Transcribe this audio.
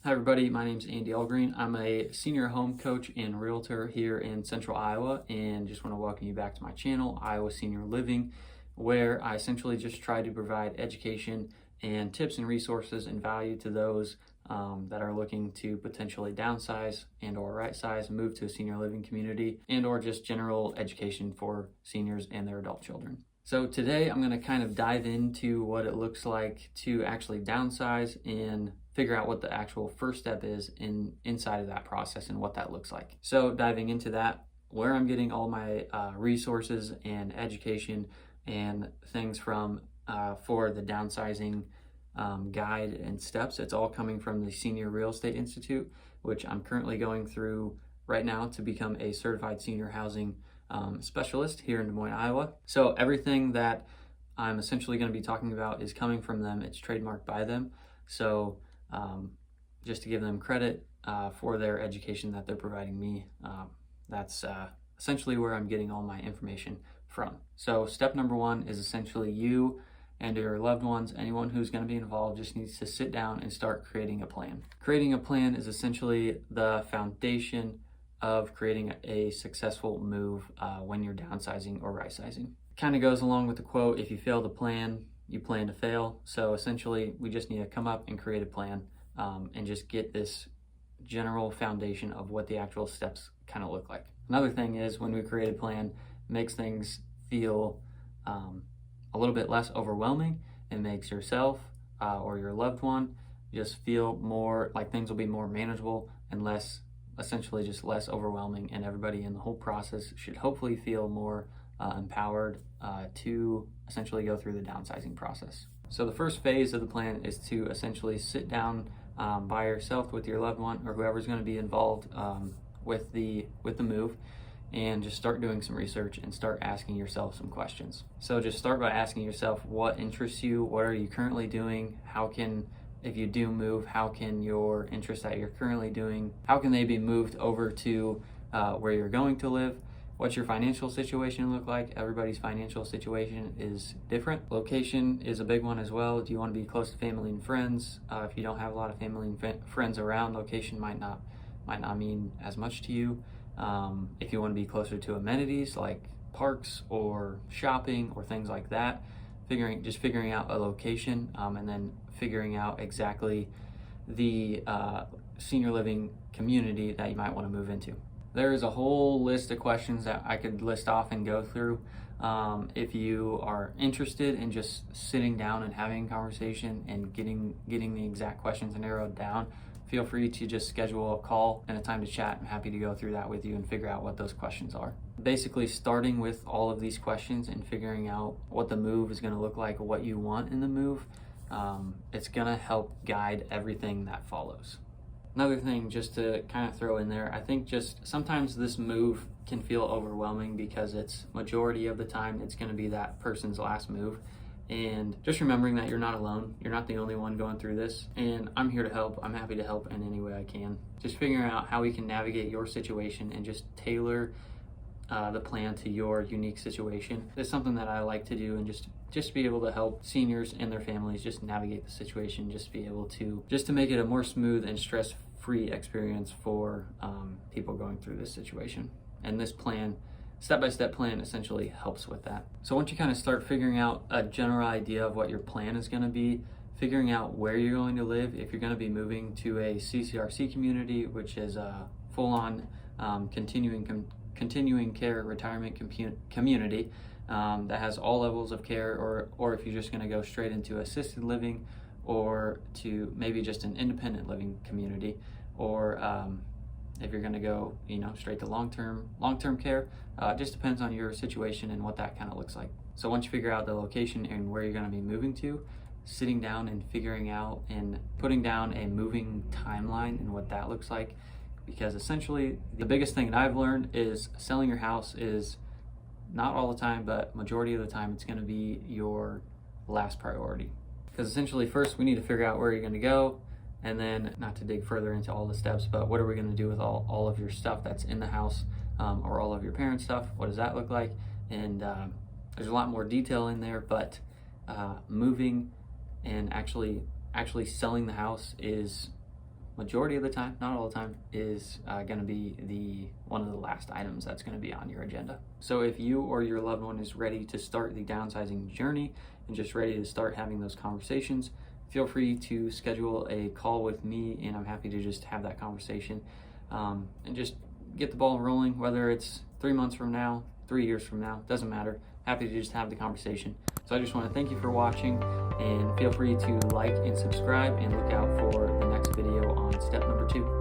Hi everybody, my name is Andy Algreen. I'm a senior home coach and realtor here in central Iowa, and just want to welcome you back to my channel, Iowa Senior Living, where I essentially just try to provide education and tips and resources and value to those that are looking to potentially downsize and or right size, move to a senior living community, and or just general education for seniors and their adult children. So today I'm going to kind of dive into what it looks like to actually downsize and figure out what the actual first step is inside of that process and what that looks like. So diving into that, where I'm getting all my resources and education and things from for the downsizing guide and steps, it's all coming from the Senior Real Estate Institute, which I'm currently going through right now to become a certified senior housing specialist here in Des Moines, Iowa. So everything that I'm essentially going to be talking about is coming from them. It's trademarked by them. So just to give them credit for their education that they're providing me, that's essentially where I'm getting all my information from. So step number one is essentially you and your loved ones, anyone who's going to be involved, just needs to sit down and start creating a plan. Creating a plan is essentially the foundation of creating a successful move when you're downsizing or right-sizing. Kind of goes along with the quote, if you fail to plan, you plan to fail. So essentially, we just need to come up and create a plan and just get this general foundation of what the actual steps kind of look like. Another thing is when we create a plan, makes things feel a little bit less overwhelming. It makes yourself or your loved one just feel more like things will be more manageable and less overwhelming, and everybody in the whole process should hopefully feel more empowered to essentially go through the downsizing process. So the first phase of the plan is to essentially sit down by yourself with your loved one or whoever's going to be involved with the move, and just start doing some research and start asking yourself some questions. So just start by asking yourself what interests you, what are you currently doing, if you do move, how can your interests that you're currently doing, how can they be moved over to where you're going to live? What's your financial situation look like? Everybody's financial situation is different. Location is a big one as well. Do you want to be close to family and friends? If you don't have a lot of family and friends around, location might not mean as much to you. If you want to be closer to amenities like parks or shopping or things like that, figuring out a location and then figuring out exactly the senior living community that you might want to move into. There is a whole list of questions that I could list off and go through. If you are interested in just sitting down and having a conversation and getting the exact questions narrowed down, feel free to just schedule a call and a time to chat. I'm happy to go through that with you and figure out what those questions are. Basically, starting with all of these questions and figuring out what the move is going to look like, what you want in the move, it's going to help guide everything that follows. Another thing just to kind of throw in there, I think just sometimes this move can feel overwhelming because it's majority of the time it's going to be that person's last move. And just remembering that you're not alone, you're not the only one going through this, and I'm here to help. I'm happy to help in any way I can. Just figuring out how we can navigate your situation and just tailor the plan to your unique situation is something that I like to do, and just be able to help seniors and their families just navigate the situation, just be able to make it a more smooth and stress-free experience for people going through this situation. And this plan, step-by-step plan, essentially helps with that. So once you kind of start figuring out a general idea of what your plan is going to be, figuring out where you're going to live, if you're going to be moving to a CCRC community, which is a full-on continuing care retirement community that has all levels of care, or if you're just going to go straight into assisted living or to maybe just an independent living community, or if you're going to go straight to long-term care, it just depends on your situation and what that kind of looks like. So once you figure out the location and where you're going to be moving to, sitting down and figuring out and putting down a moving timeline and what that looks like, because essentially the biggest thing that I've learned is selling your house is not all the time, but majority of the time it's going to be your last priority. Because essentially first we need to figure out where you're going to go, and then, not to dig further into all the steps, but what are we going to do with all of your stuff that's in the house, or all of your parents' stuff? What does that look like? And there's a lot more detail in there, but moving and actually selling the house is majority of the time, not all the time, is going to be one of the last items that's going to be on your agenda. So if you or your loved one is ready to start the downsizing journey and just ready to start having those conversations, feel free to schedule a call with me, and I'm happy to just have that conversation and just get the ball rolling, whether it's 3 months from now, 3 years from now, doesn't matter. Happy to just have the conversation. So I just want to thank you for watching, and feel free to like and subscribe and look out for the next video on step number 2.